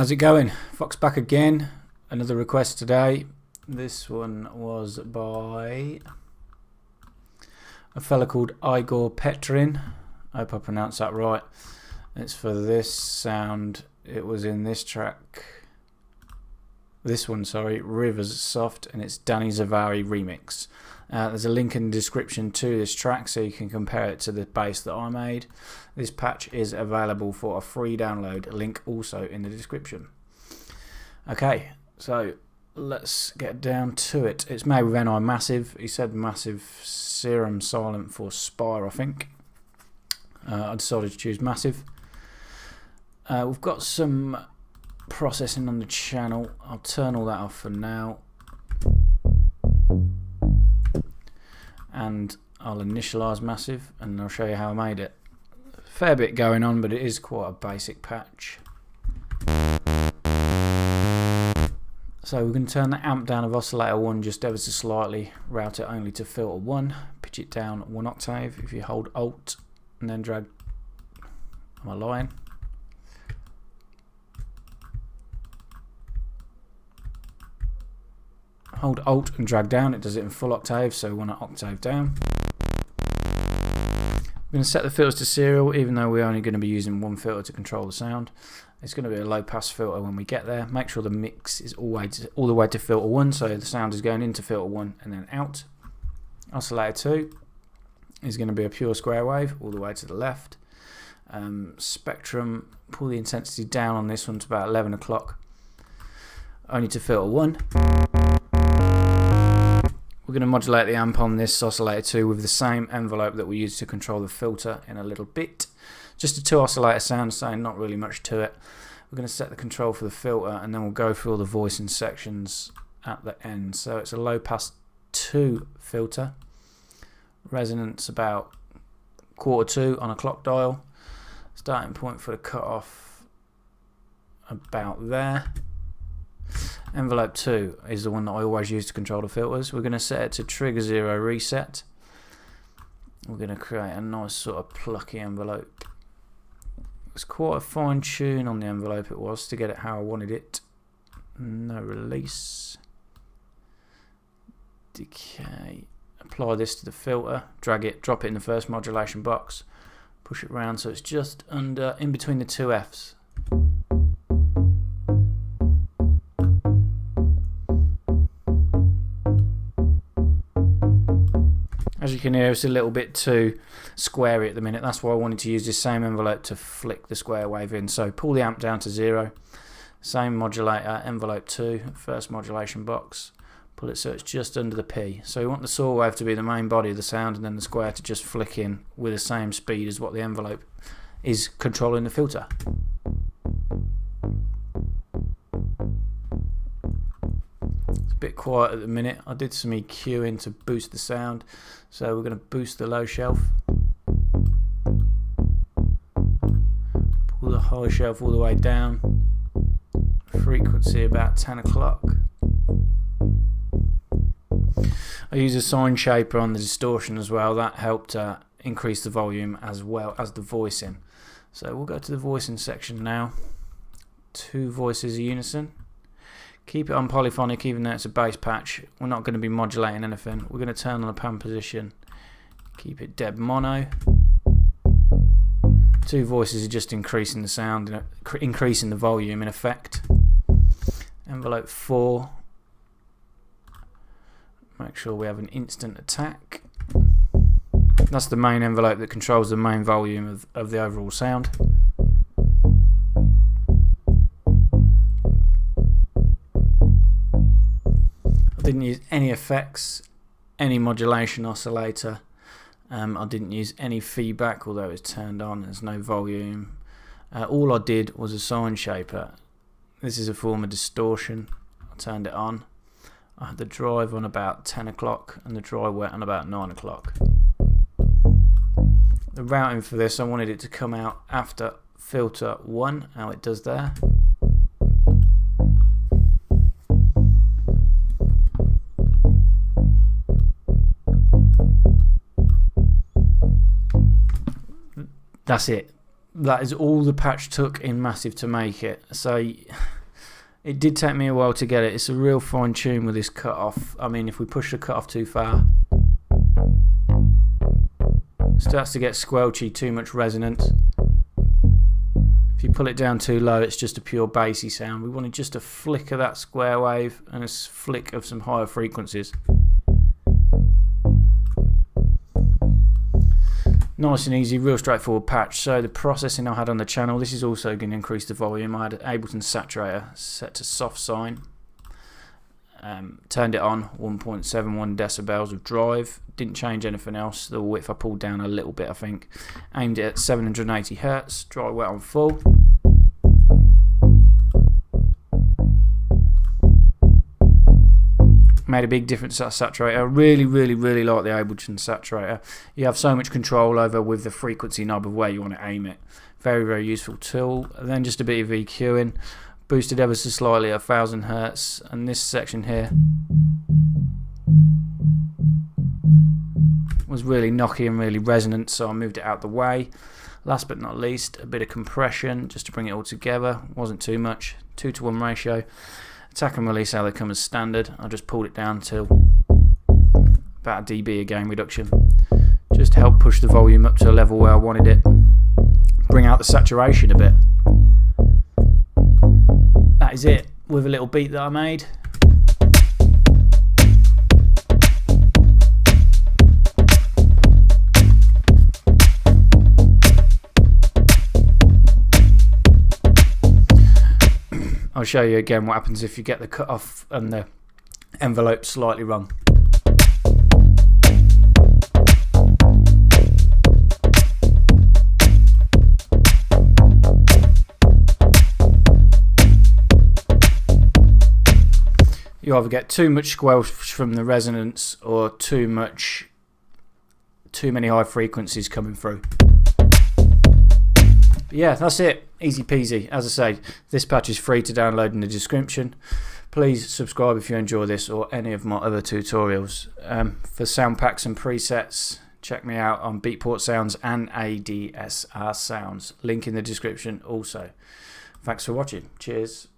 How's it going? Fox back again. Another request today. This one was by a fella called Igor Petrin. I hope I pronounced that right. It's for this sound. It was in this track. This one, sorry, Rivers Soft, and it's Dani Zavera remix. There's a link in the description to this track so you can compare it to the bass that I made. This patch is available for a free download, link also in the description. Okay, so let's get down to it. It's made with NI Massive. He said Massive Serum Silent for Spire, I think. I decided to choose Massive. We've got some processing on the channel. I'll turn all that off for now. And I'll initialize Massive and I'll show you how I made it. Fair bit going on, but it is quite a basic patch. So we're going to turn the amp down of oscillator 1 just ever so slightly, route it only to filter 1, pitch it down 1 octave. If you hold Alt and then drag, am I lying? Hold Alt and drag down, it does it in full octave, so 1 octave down. We're going to set the filters to serial, even though we're only going to be using one filter to control the sound. It's going to be a low pass filter when we get there. Make sure the mix is all the way to filter 1, so the sound is going into filter 1 and then out. Oscillator 2 is going to be a pure square wave all the way to the left. Spectrum, pull the intensity down on this one to about 11 o'clock, only to filter 1. We're going to modulate the amp on this oscillator 2 with the same envelope that we used to control the filter in a little bit. Just a 2 oscillator sound, so not really much to it. We're going to set the control for the filter and then we'll go through all the voicing sections at the end. So it's a low pass 2 filter. Resonance about 1/4 on a clock dial. Starting point for the cutoff about there. Envelope 2 is the one that I always use to control the filters. We're going to set it to trigger 0 reset. We're going to create a nice sort of plucky envelope. It's quite a fine tune on the envelope it was to get it how I wanted it. No release. Decay. Apply this to the filter. Drag it, drop it in the first modulation box. Push it round so it's just under, in between the two Fs. As you can hear, it's a little bit too squarey at the minute. That's why I wanted to use this same envelope to flick the square wave in. So pull the amp down to 0. Same modulator, envelope 2, first modulation box. Pull it so it's just under the P. So we want the saw wave to be the main body of the sound and then the square to just flick in with the same speed as what the envelope is controlling the filter. Bit quiet at the minute. I did some EQing to boost the sound, so we're going to boost the low shelf, pull the high shelf all the way down, frequency about 10 o'clock. I use a sine shaper on the distortion as well. That helped increase the volume as well as the voicing. So we'll go to the voicing section now. 2 voices unison. Keep it on polyphonic even though it's a bass patch. We're not going to be modulating anything. We're going to turn on the pan position. Keep it dead mono. 2 voices are just increasing the sound, increasing the volume in effect. Envelope 4. Make sure we have an instant attack. That's the main envelope that controls the main volume of the overall sound. I didn't use any effects, any modulation oscillator. I didn't use any feedback, although it's turned on. There's no volume. All I did was a sine shaper. This is a form of distortion. I turned it on. I had the drive on about 10 o'clock and the dry wet on about 9 o'clock. The routing for this, I wanted it to come out after filter 1, how it does there. That's it. that is all the patch took in Massive to make it. So it did take me a while to get it. It's a real fine tune with this cutoff. I mean, if we push the cutoff too far, it starts to get squelchy, too much resonance. If you pull it down too low, it's just a pure bassy sound. We wanted just a flick of that square wave and a flick of some higher frequencies. Nice and easy, real straightforward patch. So the processing I had on the channel, this is also going to increase the volume. I had Ableton Saturator set to soft sine. Turned it on, 1.71 decibels of drive. Didn't change anything else. The width I pulled down a little bit, I think. Aimed it at 780 Hz. Dry wet on full. Made a big difference to that saturator. I really like the Ableton Saturator. You have so much control over with the frequency knob of where you want to aim it. Very useful tool. And then just a bit of EQing. Boosted ever so slightly at 1000 Hz. And this section here was really knocky and really resonant, so I moved it out the way. Last but not least, a bit of compression just to bring it all together. Wasn't too much. 2:1 ratio. Attack and release how they come as standard. I just pulled it down to about a dB of gain reduction, just to help push the volume up to a level where I wanted it. Bring out the saturation a bit. That is it, with a little beat that I made. I'll show you again what happens if you get the cutoff and the envelope slightly wrong. You either get too much squelch from the resonance or too many high frequencies coming through. But yeah, that's it. Easy peasy. As I say, this patch is free to download in the description. Please subscribe if you enjoy this or any of my other tutorials. For sound packs and presets, check me out on Beatport Sounds and ADSR Sounds. Link in the description also. Thanks for watching. Cheers.